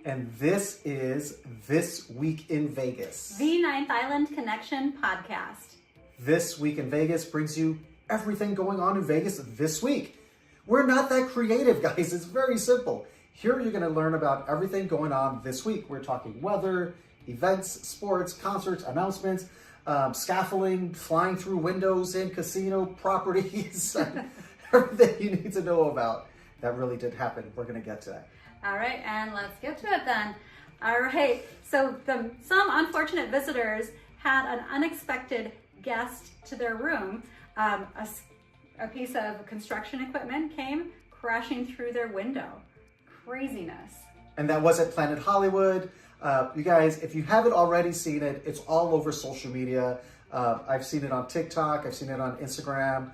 and this is This Week in Vegas. The Ninth Island Connection podcast. This Week in Vegas brings you everything going on in Vegas this week. We're not that creative, guys. It's very simple. Here you're going to learn about everything going on this week. We're talking weather, events, sports, concerts, announcements, scaffolding, flying through windows in casino properties, everything you need to know about. That really did happen. We're going to get to that. All right, and let's get to it then. All right, so some unfortunate visitors had an unexpected guest to their room. A piece of construction equipment came crashing through their window. Craziness. And that was at Planet Hollywood. You guys, if you haven't already seen it, it's all over social media. I've seen it on TikTok. I've seen it on Instagram.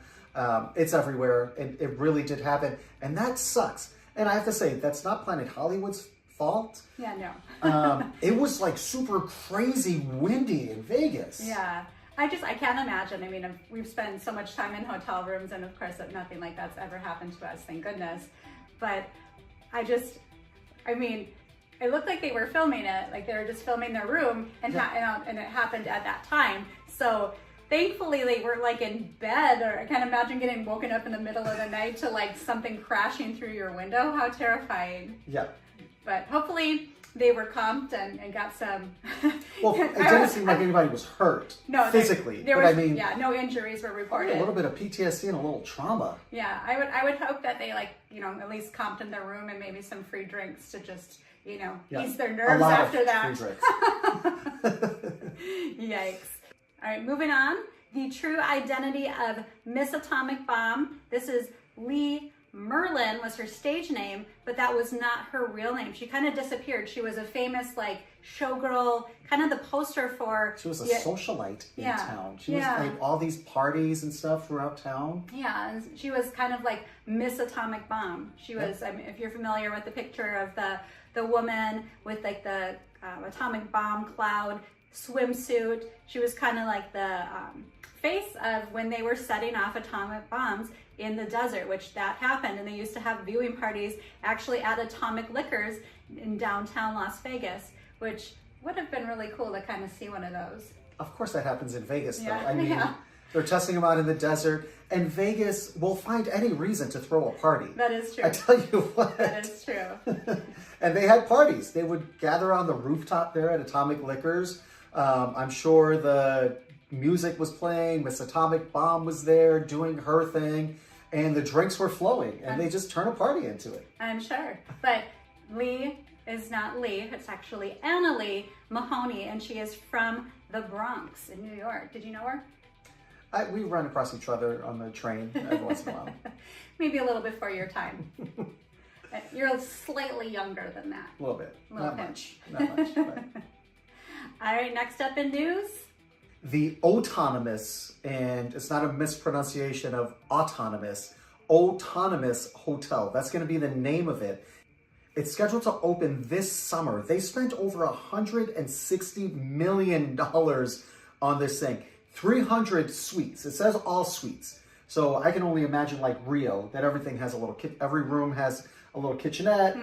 It's everywhere. It really did happen. And that sucks. And I have to say, that's not Planet Hollywood's fault. Yeah, no. It was like super crazy windy in Vegas. Yeah. I can't imagine. I mean, we've spent so much time in hotel rooms, and of course that nothing like that's ever happened to us, thank goodness. But it looked like they were filming it, like they were just filming their room, and it happened at that time. So thankfully they were like in bed, or I can't imagine getting woken up in the middle of the night to like something crashing through your window. How terrifying. Yeah. But hopefully they were comped and got some. Well, it didn't seem like anybody was hurt physically. No injuries were reported. A little bit of PTSD and a little trauma. Yeah, I would hope that they at least comped in their room and maybe some free drinks to just, ease their nerves after that. Free drinks. Yikes. All right, moving on. The true identity of Miss Atomic Bomb. This is Lee Merlin was her stage name, but that was not her real name. She kind of disappeared. She was a famous showgirl, kind of the poster for... She was a socialite in town. She was like all these parties and stuff throughout town. Yeah, and she was kind of like Miss Atomic Bomb. She was, if you're familiar with the picture of the woman with like the atomic bomb cloud swimsuit, she was kind of like the face of when they were setting off atomic bombs in the desert, which that happened, and they used to have viewing parties actually at Atomic Liquors in downtown Las Vegas, which would have been really cool to kind of see one of those. Of course that happens in Vegas, though. I mean, they're testing them out in the desert, and Vegas will find any reason to throw a party. That is true. I tell you what. That is true. And they had parties. They would gather on the rooftop there at Atomic Liquors. I'm sure the music was playing, Miss Atomic Bomb was there doing her thing, and the drinks were flowing, and they just turn a party into it. I'm sure. But Lee is not Lee, it's actually Annalie Mahoney, and she is from the Bronx in New York. Did you know her? We run across each other on the train every once in a while. Maybe a little before your time. You're slightly younger than that. A little bit. Not much. But... All right, next up in news. The autonomous, and it's not a mispronunciation of autonomous, Autonomous Hotel. That's going to be the name of it. It's scheduled to open this summer. They spent over $160 million on this thing. 300 suites. It says all suites. So I can only imagine like Rio, that everything has a little, every room has a little kitchenette,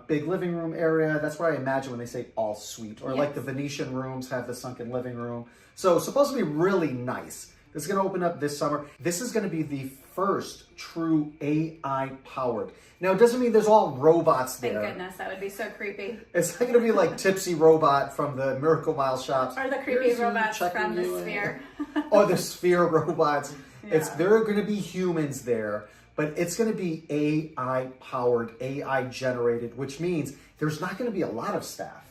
big living room area. That's what I imagine when they say all suite. Or like the Venetian rooms have the sunken living room. So it's supposed to be really nice. This is going to open up this summer. This is going to be the first true AI powered. Now, it doesn't mean there's all robots there. Thank goodness, that would be so creepy. It's not going to be like Tipsy Robot from the Miracle Mile shops. Or the creepy robots from the Sphere. Or the Sphere robots. Yeah. There are going to be humans there, but it's going to be AI powered, AI generated, which means there's not going to be a lot of staff.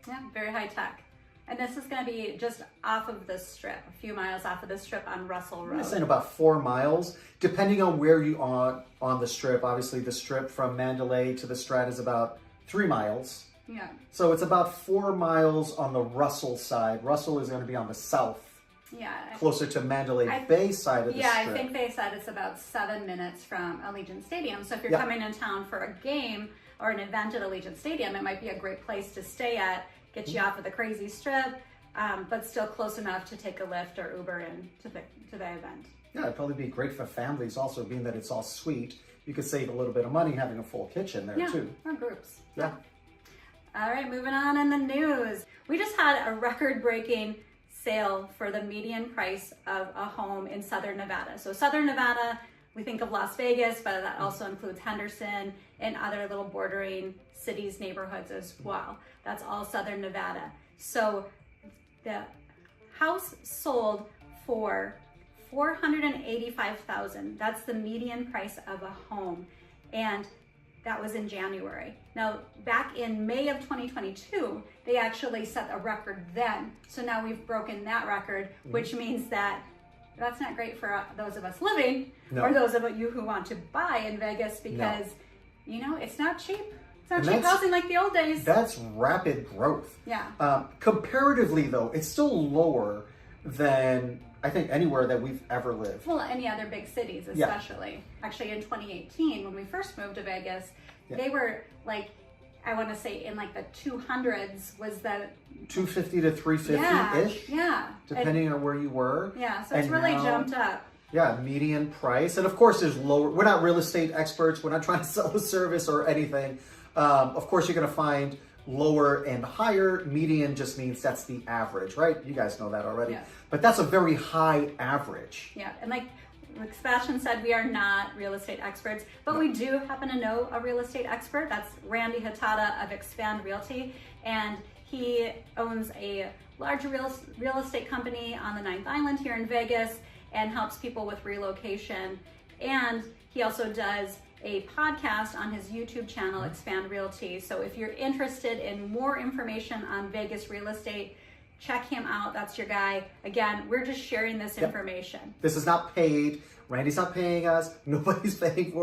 Yeah, very high tech. And this is going to be just off of the strip, a few miles off of the strip on Russell Road. I'm saying about 4 miles, depending on where you are on the strip. Obviously, the strip from Mandalay to the Strat is about 3 miles. Yeah. So it's about 4 miles on the Russell side. Russell is going to be on the south. Yeah. Closer to Mandalay Bay side of the strip. Yeah, I think they said it's about 7 minutes from Allegiant Stadium. So if you're coming in town for a game or an event at Allegiant Stadium, it might be a great place to stay at. Get you off of the crazy strip, but still close enough to take a Lyft or Uber in to the event. Yeah, it'd probably be great for families also, being that it's all suite. You could save a little bit of money having a full kitchen there too. Or groups. Yeah. All right, moving on in the news. We just had a record-breaking sale for the median price of a home in Southern Nevada. So Southern Nevada, we think of Las Vegas, but that also includes Henderson and other little bordering cities, neighborhoods as well. That's all Southern Nevada. So the house sold for $485,000. That's the median price of a home. And that was in January. Now, back in May of 2022, they actually set a record then. So now we've broken that record, which means that that's not great for those of us living or those of you who want to buy in Vegas because, you know, it's not cheap. It's not cheap housing like the old days. That's rapid growth. Yeah. Comparatively, though, it's still lower than I think anywhere that we've ever lived. Well, any other big cities, especially. Yeah. Actually, in 2018, when we first moved to Vegas, they were like, I want to say in like the 200s was the 250 to 350-ish. Yeah. Depending on where you were. Yeah, so it's really jumped up. Yeah, median price. And of course, there's lower. We're not real estate experts. We're not trying to sell a service or anything. Of course, you're going to find lower and higher. Median just means that's the average, right? You guys know that already. Yeah. But that's a very high average. Yeah, and like Sebastian said, we are not real estate experts, but we do happen to know a real estate expert. That's Randy Hatada of Expand Realty, and he owns a large real estate company on the 9th Island here in Vegas and helps people with relocation. And he also does a podcast on his YouTube channel, Expand Realty. So if you're interested in more information on Vegas real estate, check him out. That's your guy. Again, we're just sharing this information. This is not paid. Randy's not paying us. Nobody's paying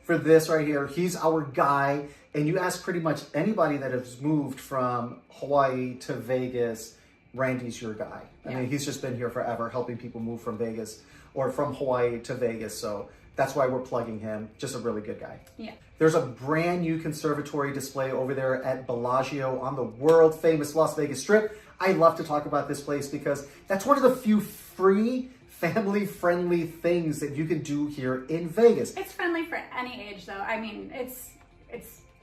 for this right here. He's our guy. And you ask pretty much anybody that has moved from Hawaii to Vegas, Randy's your guy. I mean, he's just been here forever helping people move from Vegas or from Hawaii to Vegas. So that's why we're plugging him. Just a really good guy. Yeah. There's a brand new conservatory display over there at Bellagio on the world famous Las Vegas Strip. I love to talk about this place because that's one of the few free, family-friendly things that you can do here in Vegas. It's friendly for any age, though. I mean, it's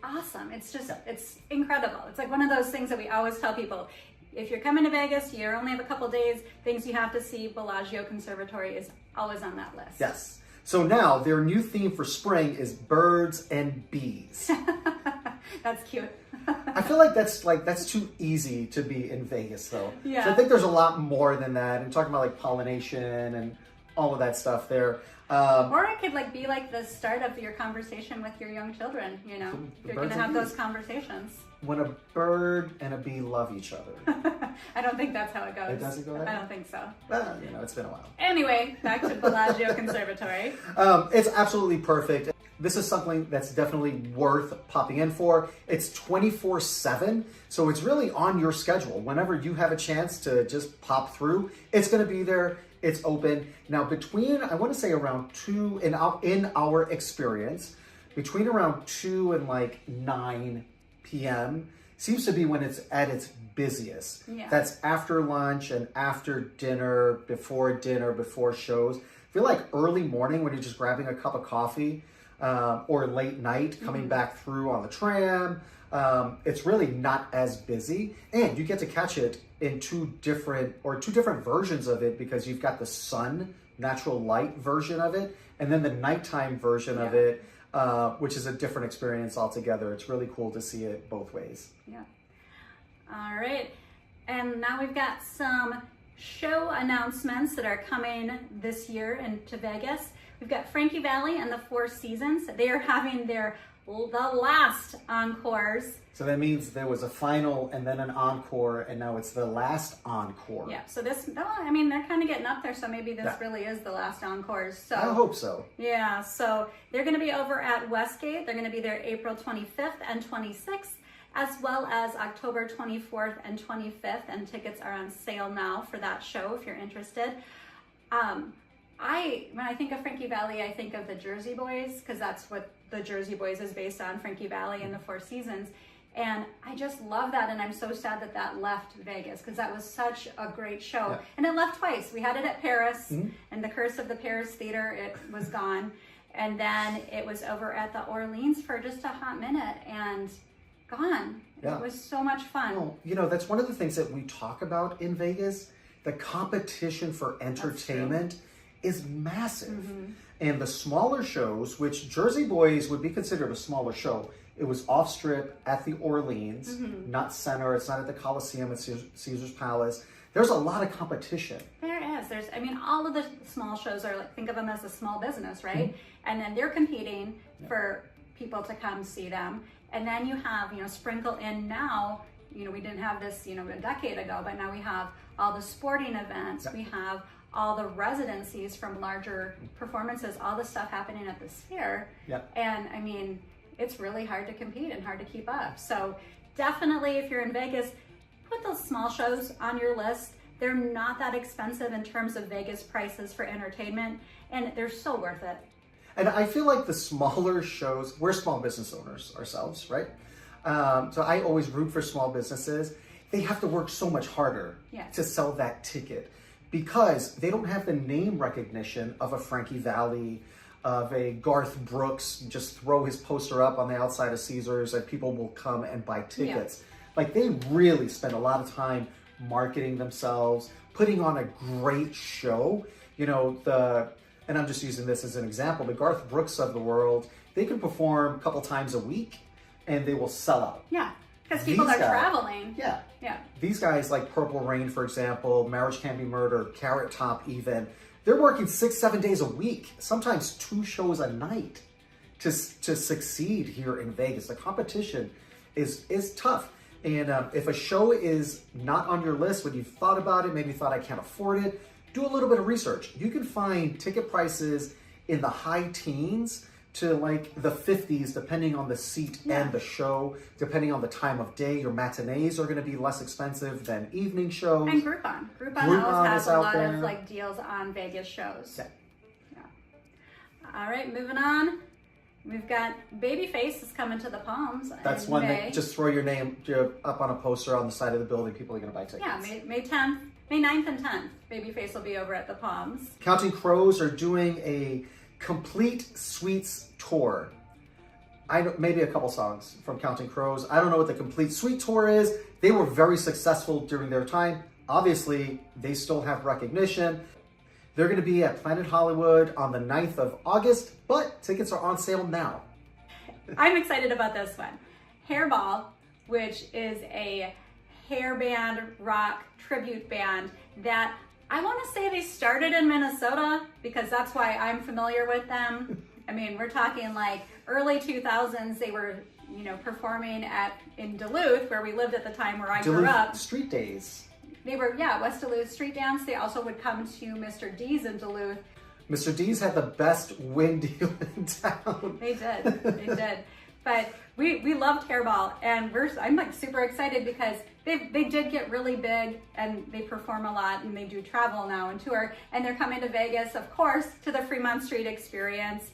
awesome. It's just, it's incredible. It's like one of those things that we always tell people. If you're coming to Vegas, you only have a couple days, things you have to see, Bellagio Conservatory is always on that list. Yes. So now their new theme for spring is birds and bees. That's cute. I feel like that's too easy to be in Vegas though. Yeah. So I think there's a lot more than that. And talking about like pollination and all of that stuff there. Or it could like be like the start of your conversation with your young children, you know. You're gonna have those conversations. When a bird and a bee love each other. I don't think that's how it goes. It doesn't go that way? I don't think so. Well, you know, it's been a while. Anyway, back to Bellagio Conservatory. It's absolutely perfect. This is something that's definitely worth popping in for. It's 24/7, so it's really on your schedule. Whenever you have a chance to just pop through, it's going to be there. It's open. Now, between, I want to say around 2, in our experience, between around 2 and like 9 p.m. seems to be when it's at its busiest. Yeah. That's after lunch and after dinner, before shows. I feel like early morning when you're just grabbing a cup of coffee, or late night coming back through on the tram, it's really not as busy, and you get to catch it in two different versions of it, because you've got the sun, natural light version of it, and then the nighttime version of it, which is a different experience altogether. It's really cool to see it both ways. Yeah. All right. And now we've got some show announcements that are coming this year into Vegas. We've got Frankie Valli and the Four Seasons. They are having the last encores. So that means there was a final and then an encore, and now it's the last encore. Yeah, so this, I mean, they're kind of getting up there, so maybe this really is the last encores. So I hope so. Yeah, so they're going to be over at Westgate. They're going to be there April 25th and 26th, as well as October 24th and 25th, and tickets are on sale now for that show if you're interested. When I think of Frankie Valli, I think of the Jersey Boys, because that's what the Jersey Boys is based on, Frankie Valli and the Four Seasons. And I just love that, and I'm so sad that that left Vegas, because that was such a great show. Yeah. And it left twice. We had it at Paris, and the Curse of the Paris Theater, it was gone. And then it was over at the Orleans for just a hot minute, and gone. Yeah. It was so much fun. Well, you know, that's one of the things that we talk about in Vegas. The competition for entertainment is massive. And the smaller shows, which Jersey Boys would be considered a smaller show, it was off strip at the Orleans, not center. It's not at the Coliseum, it's Caesar's Palace. There's a lot of competition. There is. I mean, all of the small shows are like, think of them as a small business, right? And then they're competing for people to come see them. And then you have, sprinkle in now, we didn't have this, a decade ago, but now we have all the sporting events. We have all the residencies from larger performances, all the stuff happening at the Sphere. And I mean, it's really hard to compete and hard to keep up. So definitely, if you're in Vegas, put those small shows on your list. They're not that expensive in terms of Vegas prices for entertainment, and they're so worth it. And I feel like the smaller shows, we're small business owners ourselves, right? So I always root for small businesses. They have to work so much harder to sell that ticket because they don't have the name recognition of a Frankie Valli, of a Garth Brooks. Just throw his poster up on the outside of Caesars and people will come and buy tickets. Like, they really spend a lot of time marketing themselves, putting on a great show. And I'm just using this as an example, the Garth Brooks of the world, they can perform a couple times a week and they will sell out. Yeah, because people are traveling. Yeah. Yeah. These guys like Purple Rain, for example, Marriage Can't Be Murder, Carrot Top even, they're working 6-7 days a week, sometimes 2 shows a night to succeed here in Vegas. The competition is tough. And if a show is not on your list, when you've thought about it, maybe you thought I can't afford it, do a little bit of research. You can find ticket prices in the high teens to like the 50s, depending on the seat and the show, depending on the time of day. Your matinees are gonna be less expensive than evening shows. And Groupon. Groupon always has a lot of like deals on Vegas shows. Yeah. All right, moving on. We've got Babyface is coming to the Palms. That's one that just throw your name up on a poster on the side of the building. People are gonna buy tickets. Yeah, May 10th. May 9th and 10th, Babyface will be over at the Palms. Counting Crows are doing a complete suites tour. I know maybe a couple songs from Counting Crows. I don't know what the complete suite tour is. They were very successful during their time. Obviously, they still have recognition. They're going to be at Planet Hollywood on the 9th of August, but tickets are on sale now. I'm excited about this one. Hairball, which is a hair band rock tribute band that I want to say they started in Minnesota because that's why I'm familiar with them. I mean, we're talking like early 2000s. They were, performing in Duluth, where we lived at the time where I grew up. Street Days. They were, West Duluth Street Dance. They also would come to Mr. D's in Duluth. Mr. D's had the best wing deal in town. They did. But we loved Hairball, and I'm like super excited because they did get really big and they perform a lot and they do travel now and tour, and they're coming to Vegas, of course, to the Fremont Street Experience,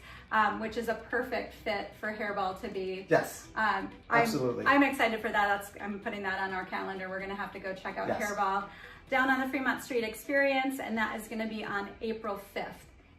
which is a perfect fit for Hairball to be. Yes, absolutely. I'm excited for that. I'm putting that on our calendar. We're going to have to go check out Hairball down on the Fremont Street Experience, and that is going to be on April 5th.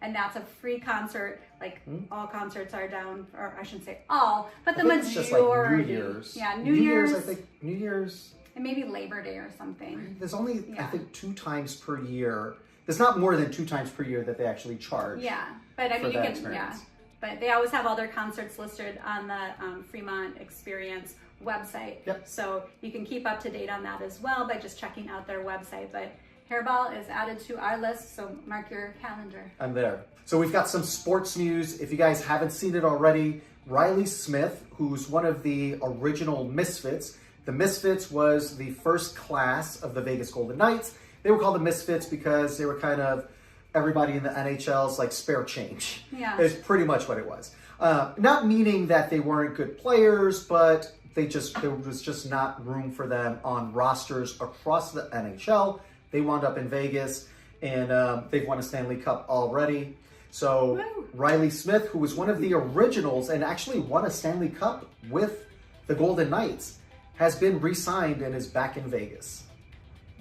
And that's a free concert. Like all concerts are down, or I shouldn't say all, but the majority. It's just like New Year's. Yeah, New Year's. I think New Year's. And maybe Labor Day or something. There's only, I think, 2 times per year. There's not more than 2 times per year that they actually charge. Yeah, but I mean, you can, but they always have all their concerts listed on the Fremont Experience website. Yep. So you can keep up to date on that as well by just checking out their website. But Hairball is added to our list, so mark your calendar. I'm there. So we've got some sports news. If you guys haven't seen it already, Riley Smith, who's one of the original Misfits. The Misfits was the first class of the Vegas Golden Knights. They were called the Misfits because they were kind of everybody in the NHL's like spare change. Yeah. It's pretty much what it was. Not meaning that they weren't good players, but there was just not room for them on rosters across the NHL. They wound up in Vegas, and they've won a Stanley Cup already. So Riley Smith, who was one of the originals and actually won a Stanley Cup with the Golden Knights, has been re-signed and is back in Vegas.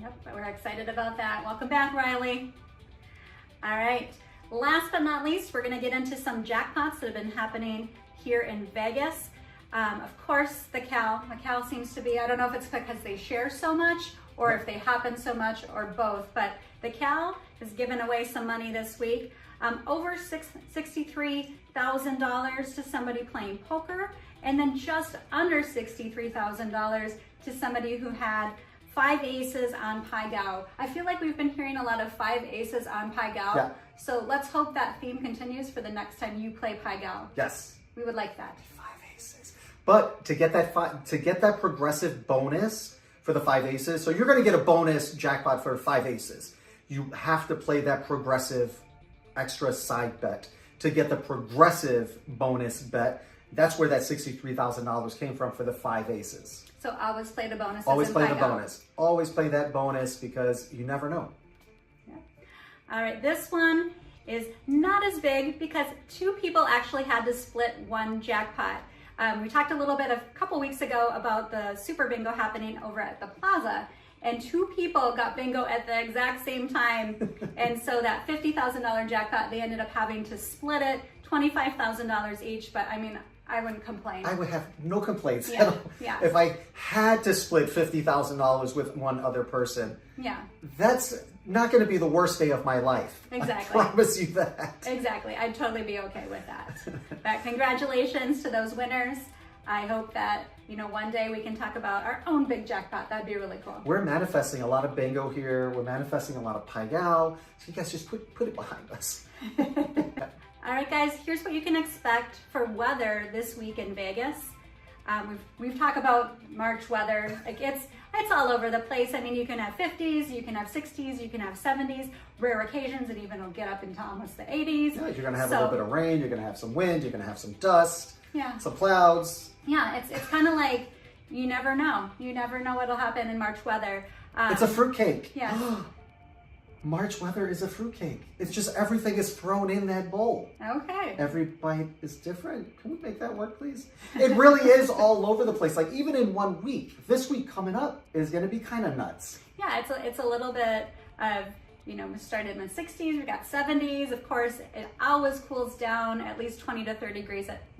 Yep, we're excited about that. Welcome back, Riley. All right, last but not least, we're gonna get into some jackpots that have been happening here in Vegas. Of course, the cow seems to be, I don't know if it's because they share so much or if they happen so much or both, but the cow has given away some money this week. Over $63,000 to somebody playing poker, and then just under $63,000 to somebody who had 5 aces on Pai Gow. I feel like we've been hearing a lot of 5 aces on Pai Gow. Yeah. So let's hope that theme continues for the next time you play Pai Gow. Yes. We would like that. 5 aces. But to get that progressive bonus for the 5 aces, so you're going to get a bonus jackpot for 5 aces. You have to play that progressive extra side bet to get the progressive bonus bet. That's where that $63,000 came from for the 5 aces. So always play the bonus. Always play the bonus. Always play that bonus because you never know. Yeah. All right, this one is not as big because 2 people actually had to split one jackpot. We talked a little bit a couple weeks ago about the Super Bingo happening over at the Plaza, and 2 people got bingo at the exact same time. And so that $50,000 jackpot, they ended up having to split it, $25,000 each. But I mean, I wouldn't complain. I would have no complaints Yeah, yeah. if I had to split $50,000 with one other person. Yeah. That's not going to be the worst day of my life. Exactly. I promise you that. Exactly. I'd totally be okay with that. But congratulations to those winners. I hope that, one day we can talk about our own big jackpot. That'd be really cool. We're manifesting a lot of bingo here. We're manifesting a lot of Pai Gow. So you guys just put it behind us. All right, guys, here's what you can expect for weather this week in Vegas. We've talked about March weather. Like it's all over the place. I mean, you can have 50s, you can have 60s, you can have 70s. Rare occasions, it even will get up into almost the 80s. Yeah, you're going to have a little bit of rain. You're going to have some wind. You're going to have some dust. Yeah. Some clouds. Yeah, it's kind of like you never know. You never know what'll happen in March weather. It's a fruitcake. Yeah. March weather is a fruitcake. It's just everything is thrown in that bowl. Okay. Every bite is different. Can we make that work, please? It really is all over the place. Like even in 1 week, this week coming up is going to be kind of nuts. Yeah, it's a little bit of, we started in the 60s, we got 70s. Of course, it always cools down at least 20 to 30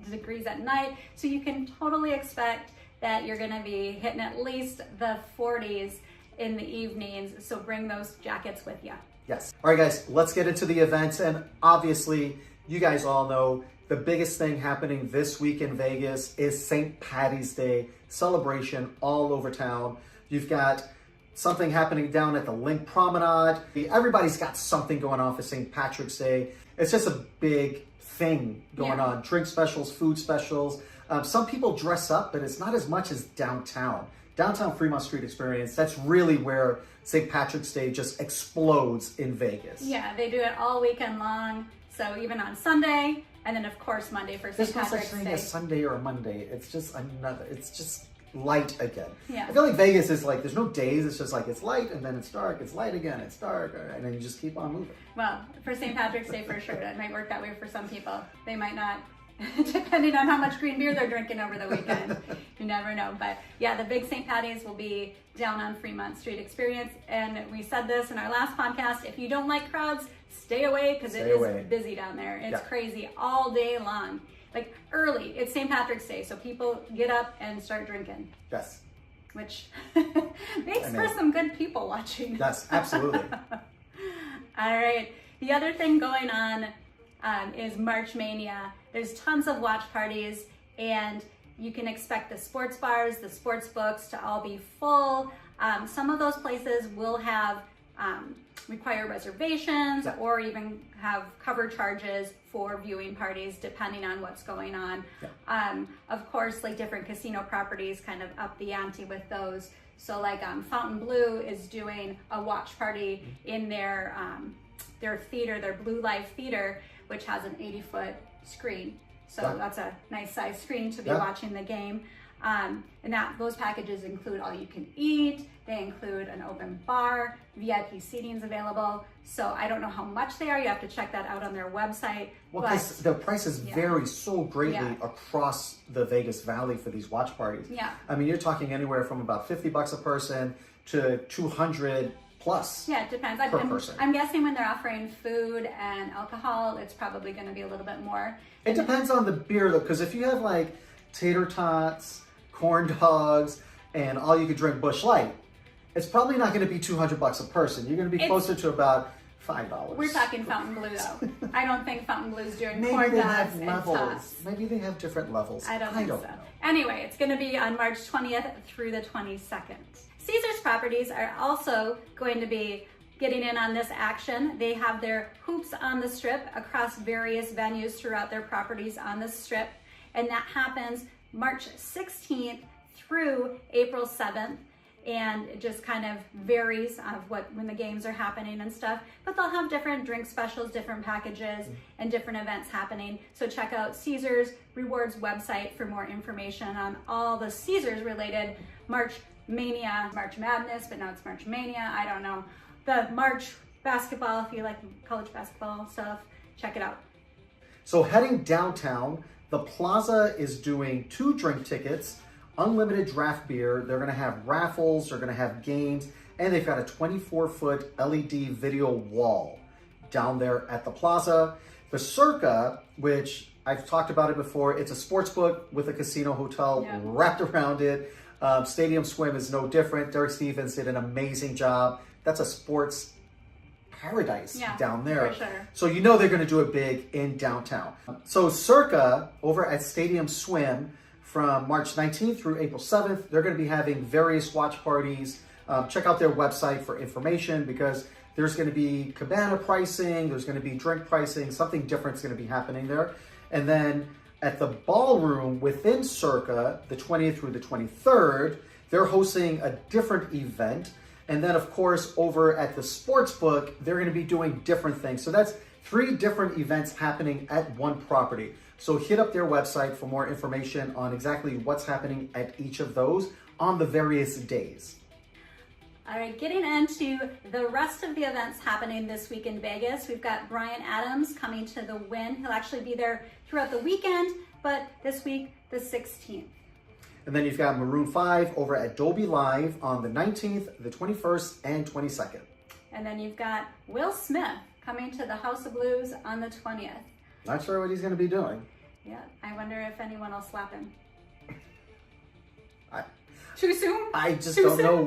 degrees at night. So you can totally expect that you're going to be hitting at least the 40s in the evenings, so bring those jackets with you. Yes. All right, guys, let's get into the events. And obviously, you guys all know the biggest thing happening this week in Vegas is St. Paddy's Day celebration all over town. You've got something happening down at the Link Promenade. Everybody's got something going on for St. Patrick's Day. It's just a big thing going on. Drink specials, food specials. Some people dress up, but it's not as much as downtown. Downtown Fremont Street experience, that's really where St. Patrick's Day just explodes in Vegas. Yeah, they do it all weekend long. So even on Sunday, and then of course Monday for St. Patrick's Day. There's no such thing as Sunday or a Monday. It's just light again. Yeah. I feel like Vegas is like, there's no days. It's just like, it's light and then it's dark. It's light again, it's dark. And then you just keep on moving. Well, for St. Patrick's Day for sure. That might work that way for some people. They might not. Depending on how much green beer they're drinking over the weekend. You never know. But yeah, the big St. Patty's will be down on Fremont Street experience. And we said this in our last podcast, if you don't like crowds, stay away because it is busy down there. It's crazy all day long. Like early, it's St. Patrick's Day, so people get up and start drinking. Yes. Which makes for some good people watching. Yes, absolutely. All right. The other thing going on is March Mania. There's tons of watch parties, and you can expect the sports bars, the sports books to all be full. Some of those places will have require reservations or even have cover charges for viewing parties depending on what's going on. Of course, like different casino properties kind of up the ante with those. So like Fontainebleau is doing a watch party in their theater, their Blue Life Theater, which has an 80-foot screen. So that's a nice size screen to be watching the game. And those packages include all you can eat. They include an open bar, VIP seating is available. So I don't know how much they are. You have to check that out on their website. Well, the prices vary so greatly across the Vegas Valley for these watch parties. Yeah. I mean, you're talking anywhere from about $50 a person to $200 plus. Yeah, it depends. Per person. I'm guessing when they're offering food and alcohol, it's probably going to be a little bit more. It depends on the beer though, because if you have like tater tots, corn dogs, and all you could drink Busch Light, it's probably not going to be $200 a person. You're going to be closer to about $5. We're talking Fountain Blue though. I don't think Fountain Blue's doing Maybe corn they dogs have and levels. tots. Maybe they have different levels. I don't think so. Know. Anyway, it's going to be on March 20th through the 22nd. Caesars Properties are also going to be getting in on this action. They have their hoops on the strip across various venues throughout their properties on the strip, and that happens March 16th through April 7th. And it just kind of varies of when the games are happening and stuff, but they'll have different drink specials, different packages, and different events happening. So check out Caesars Rewards website for more information on all the Caesars related March Mania, March Madness, but now it's March Mania, I don't know. The March basketball, if you like college basketball stuff, check it out. So heading downtown, the Plaza is doing 2 drink tickets, unlimited draft beer. They're going to have raffles, they're going to have games, and they've got a 24-foot LED video wall down there at the Plaza. The Circa, which I've talked about it before, it's a sports book with a casino hotel wrapped around it. Stadium Swim is no different. Derek Stevens did an amazing job. That's a sports paradise down there. For sure. So you know they're going to do it big in downtown. So Circa over at Stadium Swim, from March 19th through April 7th, they're going to be having various watch parties. Check out their website for information because there's going to be cabana pricing, there's going to be drink pricing, something different is going to be happening there. And then at the ballroom within Circa, the 20th through the 23rd, they're hosting a different event. And then of course, over at the Sportsbook, they're going to be doing different things. So that's 3 different events happening at one property. So hit up their website for more information on exactly what's happening at each of those on the various days. All right, getting into the rest of the events happening this week in Vegas, we've got Bryan Adams coming to the Wynn. He'll actually be there throughout the weekend, but this week, the 16th. And then you've got Maroon 5 over at Dolby Live on the 19th, the 21st, and 22nd. And then you've got Will Smith coming to the House of Blues on the 20th. Not sure what he's going to be doing. Yeah, I wonder if anyone will slap him. Too soon? I just don't know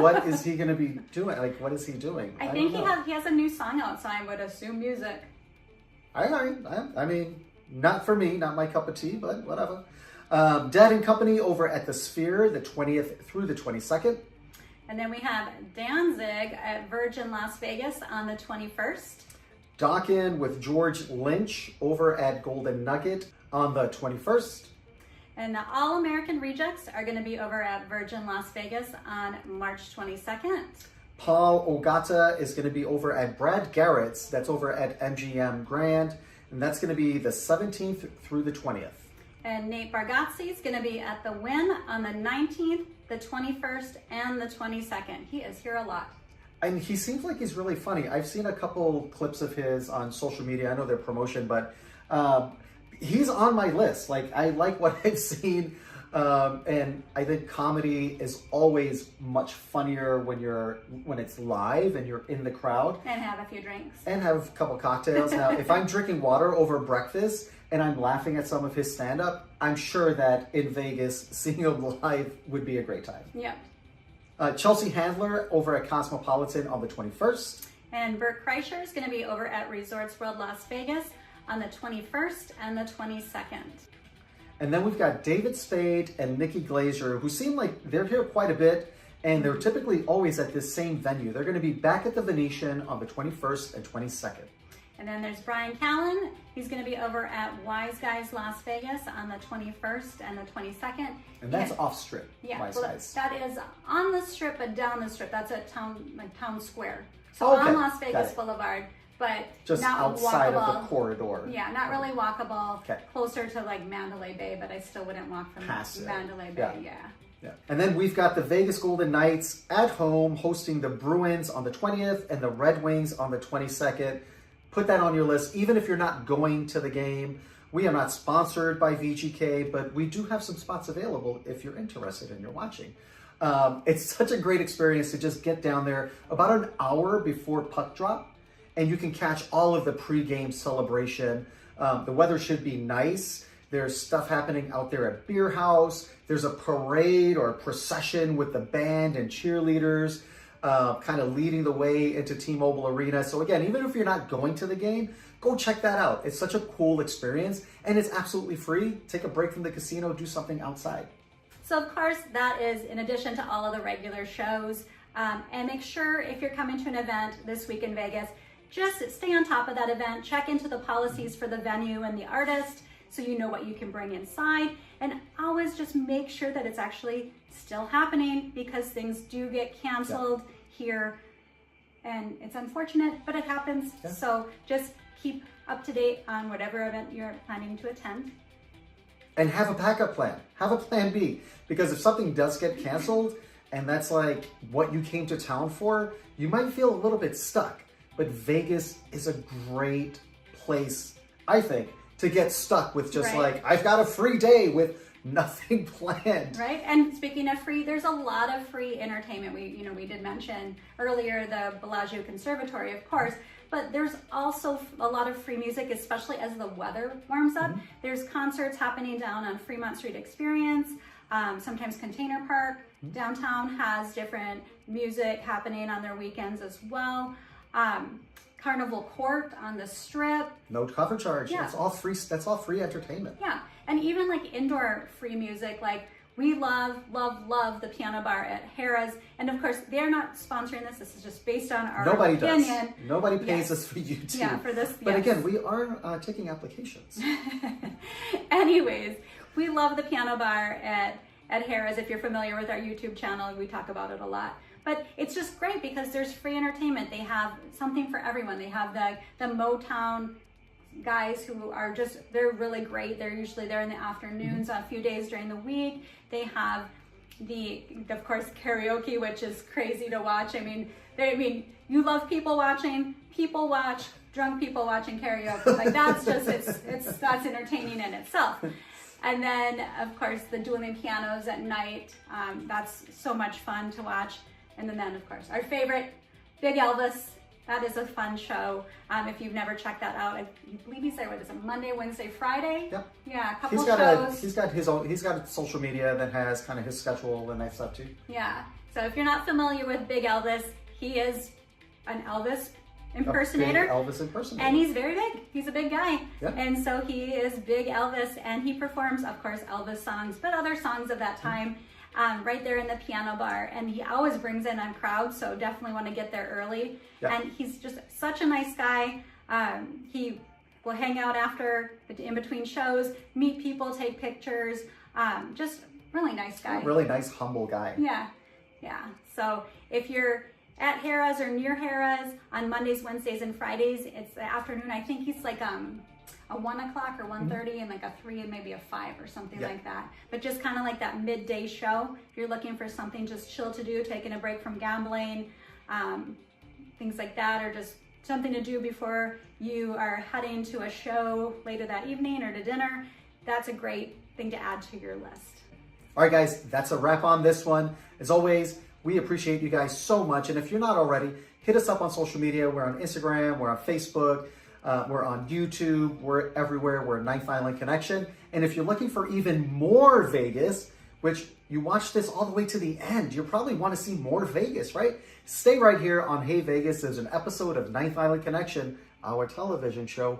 what is he going to be doing. Like, what is he doing? I think he has a new song out, so I would assume music. I mean, not for me, not my cup of tea, but whatever. Dead and Company over at the Sphere, the 20th through the 22nd. And then we have Danzig at Virgin Las Vegas on the 21st. Dock-In with George Lynch over at Golden Nugget on the 21st. And the All-American Rejects are going to be over at Virgin Las Vegas on March 22nd. Paul Ogata is going to be over at Brad Garrett's. That's over at MGM Grand. And that's going to be the 17th through the 20th. And Nate Bargatze is going to be at the Wynn on the 19th, the 21st, and the 22nd. He is here a lot. And he seems like he's really funny. I've seen a couple clips of his on social media. I know their promotion, but he's on my list. Like, I like what I've seen. And I think comedy is always much funnier when it's live and you're in the crowd. And have a few drinks. And have a couple cocktails. Now, if I'm drinking water over breakfast and I'm laughing at some of his stand-up, I'm sure that in Vegas, seeing him live would be a great time. Yep. Chelsea Handler over at Cosmopolitan on the 21st. And Bert Kreischer is going to be over at Resorts World Las Vegas on the 21st and the 22nd. And then we've got David Spade and Nikki Glazer, who seem like they're here quite a bit, and they're typically always at this same venue. They're going to be back at the Venetian on the 21st and 22nd. And then there's Brian Callen. He's going to be over at Wise Guys Las Vegas on the 21st and the 22nd. And that's off strip, Wise well, Guys. that is on the strip, but down the strip. That's at town square. So okay. on Las Vegas Boulevard, but just not outside walkable. of the corridor. Yeah, not really walkable. Okay. Closer to like Mandalay Bay, but I still wouldn't walk from Mandalay Bay. Yeah. And then we've got the Vegas Golden Knights at home hosting the Bruins on the 20th and the Red Wings on the 22nd. Put that on your list, even if you're not going to the game. We are not sponsored by VGK, but we do have some spots available if you're interested and you're watching. It's such a great experience to just get down there about an hour before puck drop, and you can catch all of the pregame celebration. The weather should be nice. There's stuff happening out there at Beer House. There's a parade or a procession with the band and cheerleaders kind of leading the way into T-Mobile Arena. So again, even if you're not going to the game, go check that out. It's such a cool experience and it's absolutely free. Take a break from the casino, do something outside. So of course, that is in addition to all of the regular shows. And make sure if you're coming to an event this week in Vegas, just stay on top of that event, check into the policies for the venue and the artist so you know what you can bring inside, and always just make sure that it's actually still happening, because things do get canceled here and it's unfortunate, but it happens. Yeah. So just keep up to date on whatever event you're planning to attend. And have a backup plan, have a plan B, because if something does get canceled and that's like what you came to town for, you might feel a little bit stuck. But Vegas is a great place, I think, to get stuck with just like, I've got a free day with nothing planned. Right, and speaking of free, there's a lot of free entertainment. We did mention earlier the Bellagio Conservatory, of course, but there's also a lot of free music, especially as the weather warms up. There's concerts happening down on Fremont Street Experience, sometimes Container Park. Downtown has different music happening on their weekends as well. Carnival Court on the Strip. No cover charge. Yeah. It's all free. That's all free entertainment. Yeah, and even like indoor free music, like we love the piano bar at Harrah's. And of course, they're not sponsoring this. This is just based on our opinion. Does. Nobody pays us for YouTube. Yeah, for this. But again, we are taking applications. Anyways, we love the piano bar at Harrah's. If you're familiar with our YouTube channel, we talk about it a lot. But it's just great because there's free entertainment. They have something for everyone. They have the Motown guys who are they're really great. They're usually there in the afternoons, a few days during the week. They have of course, karaoke, which is crazy to watch. I mean, you love people watching. People watch drunk people watching karaoke. Like that's that's entertaining in itself. And then, of course, the dueling pianos at night. That's so much fun to watch. And then, of course, our favorite, Big Elvis. That is a fun show. If you've never checked that out, I believe he's there. What is it? Monday, Wednesday, Friday? Yep. Yeah, a couple shows. He's got his own. He's got social media that has kind of his schedule and that stuff too. Yeah. So if you're not familiar with Big Elvis, he is an Elvis impersonator. A big Elvis impersonator. And he's very big. He's a big guy. Yep. And so he is Big Elvis, and he performs, of course, Elvis songs, but other songs of that time. Right there in the piano bar, and he always brings in a crowd, so definitely want to get there early. Yeah. And he's just such a nice guy. He will hang out after, in between shows, meet people, take pictures. Just really nice guy. Really nice, humble guy. Yeah, yeah. So if you're at Harrah's or near Harrah's on Mondays, Wednesdays, and Fridays, it's the afternoon. I think he's like a 1 o'clock or 1:30 and like a 3 and maybe a 5 or something like that. But just kind of like that midday show. If you're looking for something just chill to do, taking a break from gambling, things like that, or just something to do before you are heading to a show later that evening or to dinner, that's a great thing to add to your list. All right, guys, that's a wrap on this one. As always, we appreciate you guys so much. And if you're not already, hit us up on social media. We're on Instagram, we're on Facebook, we're on YouTube, we're everywhere. We're Ninth Island Connection. And if you're looking for even more Vegas, which you watch this all the way to the end, you probably want to see more Vegas, right? Stay right here on Hey Vegas. There's an episode of Ninth Island Connection, our television show,